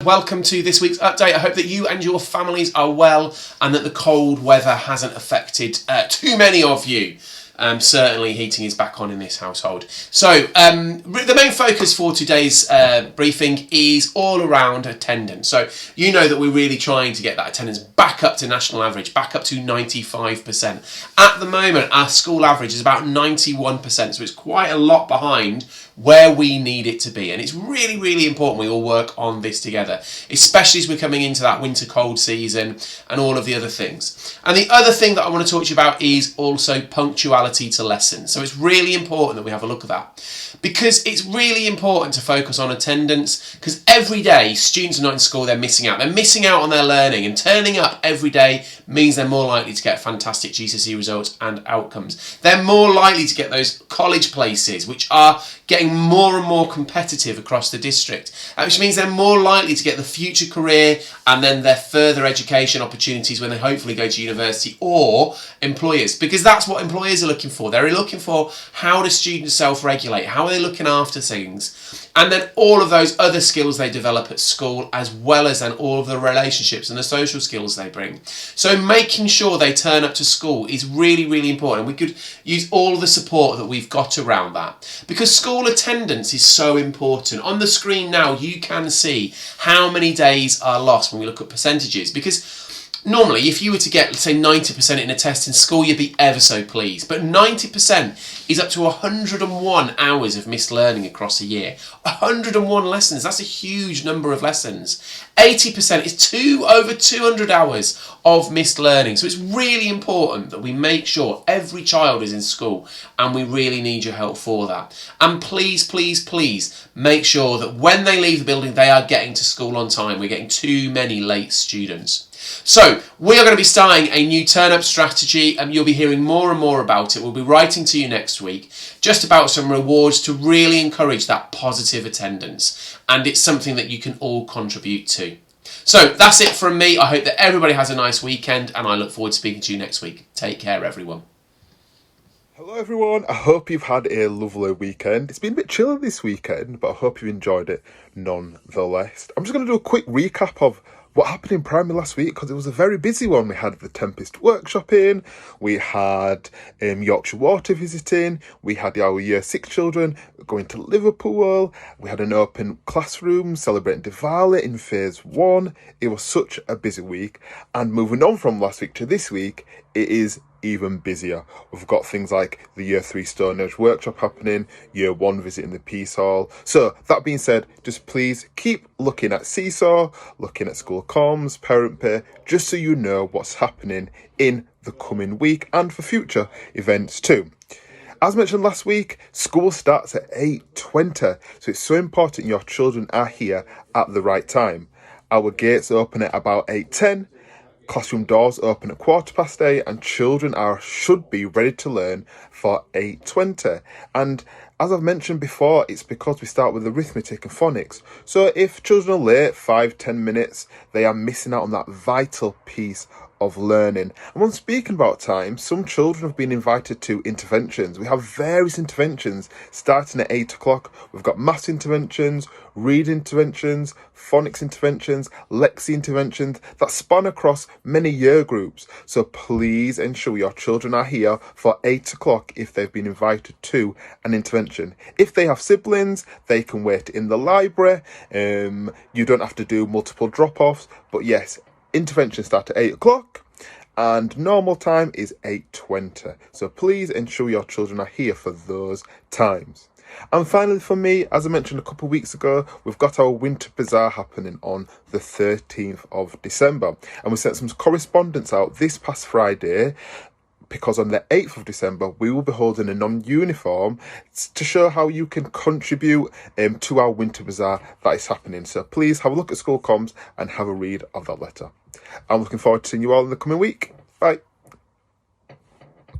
welcome to this week's update. I hope that you and your families are well and that the cold weather hasn't affected too many of you. Certainly heating is back on in this household. So the main focus for today's briefing is all around attendance. So you know that we're really trying to get that attendance back up to national average, back up to 95%. At the moment, our school average is about 91%, so it's quite a lot behind where we need it to be. And it's really, really important we all work on this together, especially as we're coming into that winter cold season and all of the other things. And the other thing that I want to talk to you about is also punctuality to lessons. So it's really important that we have a look at that, because it's really important to focus on attendance, because every day students are not in school, they're missing out. They're missing out on their learning, and turning up every day means they're more likely to get fantastic GCSE results and outcomes. They're more likely to get those college places, which are getting more and more competitive across the district, which means they're more likely to get the future career and then their further education opportunities when they hopefully go to university or employers, because that's what employers are looking for. They're looking for how do students self-regulate, how are they looking after things, and then all of those other skills they develop at school, as well as then all of the relationships and the social skills they bring. So making sure they turn up to school is really, really important. We could use all the support that we've got around that, because school attendance is so important. On the screen now you can see how many days are lost when we look at percentages, because normally, if you were to get, let's say, 90% in a test in school, you'd be ever so pleased. But 90% is up to 101 hours of missed learning across a year. 101 lessons, that's a huge number of lessons. 80% is over 200 hours of missed learning. So it's really important that we make sure every child is in school, and we really need your help for that. And please, please, please make sure that when they leave the building, they are getting to school on time. We're getting too many late students. So we are going to be starting a new turn-up strategy, and you'll be hearing more and more about it. We'll be writing to you next week just about some rewards to really encourage that positive attendance, and it's something that you can all contribute to. So that's it from me. I hope that everybody has a nice weekend, and I look forward to speaking to you next week. Take care, everyone. Hello everyone, I hope you've had a lovely weekend. It's been a bit chilly this weekend, but I hope you enjoyed it nonetheless. I'm just going to do a quick recap of what happened in primary last week, because it was a very busy one. We had the Tempest workshop in, we had Yorkshire Water visiting, we had our year 6 children going to Liverpool, we had an open classroom celebrating Diwali in phase 1. It was such a busy week, and moving on from last week to this week, it is even busier. We've got things like the year 3 Stonehenge workshop happening, year 1 visiting the Peace Hall. So that being said, just please keep looking at Seesaw, looking at school comms, parent pay, just so you know what's happening in the coming week and for future events too. As mentioned last week, school starts at 8:20, so it's so important your children are here at the right time. Our gates open at about 8:10. Classroom doors open at 8:15, and children should be ready to learn for 8:20. And as I've mentioned before, it's because we start with arithmetic and phonics. So if children are late 5-10 minutes, they are missing out on that vital piece of learning. And when speaking about time, some children have been invited to interventions. We have various interventions starting at 8 o'clock. We've got maths interventions, reading interventions, phonics interventions, lexi interventions that span across many year groups. So please ensure your children are here for 8 o'clock if they've been invited to an intervention. If they have siblings, they can wait in the library. You don't have to do multiple drop-offs, but yes, interventions start at 8 o'clock and normal time is 8:20. So please ensure your children are here for those times. And finally for me, as I mentioned a couple of weeks ago, we've got our Winter Bazaar happening on the 13th of December. And we sent some correspondence out this past Friday, because on the 8th of December, we will be holding a non-uniform to show how you can contribute to our Winter Bazaar that is happening. So please have a look at school comms and have a read of that letter. I'm looking forward to seeing you all in the coming week. Bye.